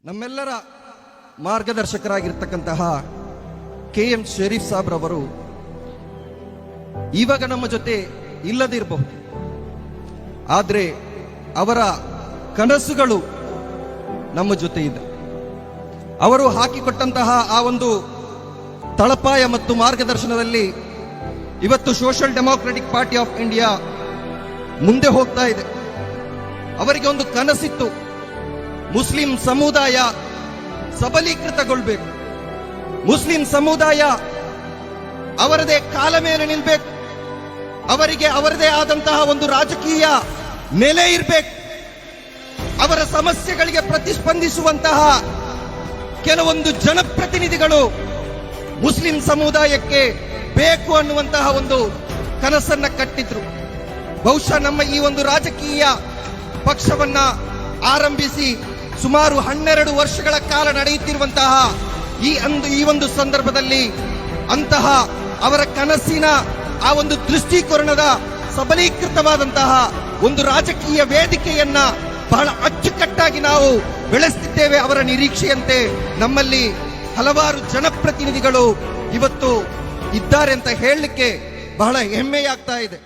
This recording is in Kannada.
ನಮ್ಮೆಲ್ಲರ ಮಾರ್ಗದರ್ಶಕರಾಗಿರ್ತಕ್ಕಂತಹ KM ಶರೀಫ್ ಸಾಬ್ರವರು ಇವಾಗ ನಮ್ಮ ಜೊತೆ ಇಲ್ಲದಿರಬಹುದು, ಆದರೆ ಅವರ ಕನಸುಗಳು ನಮ್ಮ ಜೊತೆ ಇದೆ. ಅವರು ಹಾಕಿಕೊಟ್ಟಂತಹ ಆ ಒಂದು ತಳಪಾಯ ಮತ್ತು ಮಾರ್ಗದರ್ಶನದಲ್ಲಿ ಇವತ್ತು social democratic party of India ಮುಂದೆ ಹೋಗ್ತಾ ಇದೆ. ಅವರಿಗೆ ಒಂದು ಕನಸಿತ್ತು, ಮುಸ್ಲಿಂ ಸಮುದಾಯ ಸಬಲೀಕೃತಗೊಳ್ಬೇಕು, ಮುಸ್ಲಿಂ ಸಮುದಾಯ ಅವರದೇ ಕಾಲ ಮೇಲೆ ನಿಲ್ಬೇಕು, ಅವರಿಗೆ ಅವರದೇ ಆದಂತಹ ಒಂದು ರಾಜಕೀಯ ನೆಲೆ ಇರಬೇಕು, ಅವರ ಸಮಸ್ಯೆಗಳಿಗೆ ಪ್ರತಿಸ್ಪಂದಿಸುವಂತಹ ಕೆಲವೊಂದು ಜನಪ್ರತಿನಿಧಿಗಳು ಮುಸ್ಲಿಂ ಸಮುದಾಯಕ್ಕೆ ಬೇಕು ಅನ್ನುವಂತಹ ಒಂದು ಕನಸನ್ನ ಕಟ್ಟಿದ್ರು. ಬಹುಶಃ ನಮ್ಮ ಈ ಒಂದು ರಾಜಕೀಯ ಪಕ್ಷವನ್ನ ಆರಂಭಿಸಿ ಸುಮಾರು 12 ವರ್ಷಗಳ ಕಾಲ ನಡೆಯುತ್ತಿರುವಂತಹ ಈ ಒಂದು ಸಂದರ್ಭದಲ್ಲಿ ಅಂತಹ ಅವರ ಕನಸಿನ ಆ ಒಂದು ದೃಷ್ಟಿಕೋನದ ಸಬಲೀಕೃತವಾದಂತಹ ಒಂದು ರಾಜಕೀಯ ವೇದಿಕೆಯನ್ನ ಬಹಳ ಅಚ್ಚುಕಟ್ಟಾಗಿ ನಾವು ಬೆಳೆಸುತ್ತಿದ್ದೇವೆ. ಅವರ ನಿರೀಕ್ಷೆಯಂತೆ ನಮ್ಮಲ್ಲಿ ಹಲವಾರು ಜನಪ್ರತಿನಿಧಿಗಳು ಇವತ್ತು ಇದ್ದಾರೆ ಅಂತ ಹೇಳಲಿಕ್ಕೆ ಬಹಳ ಹೆಮ್ಮೆಯಾಗ್ತಾ ಇದೆ.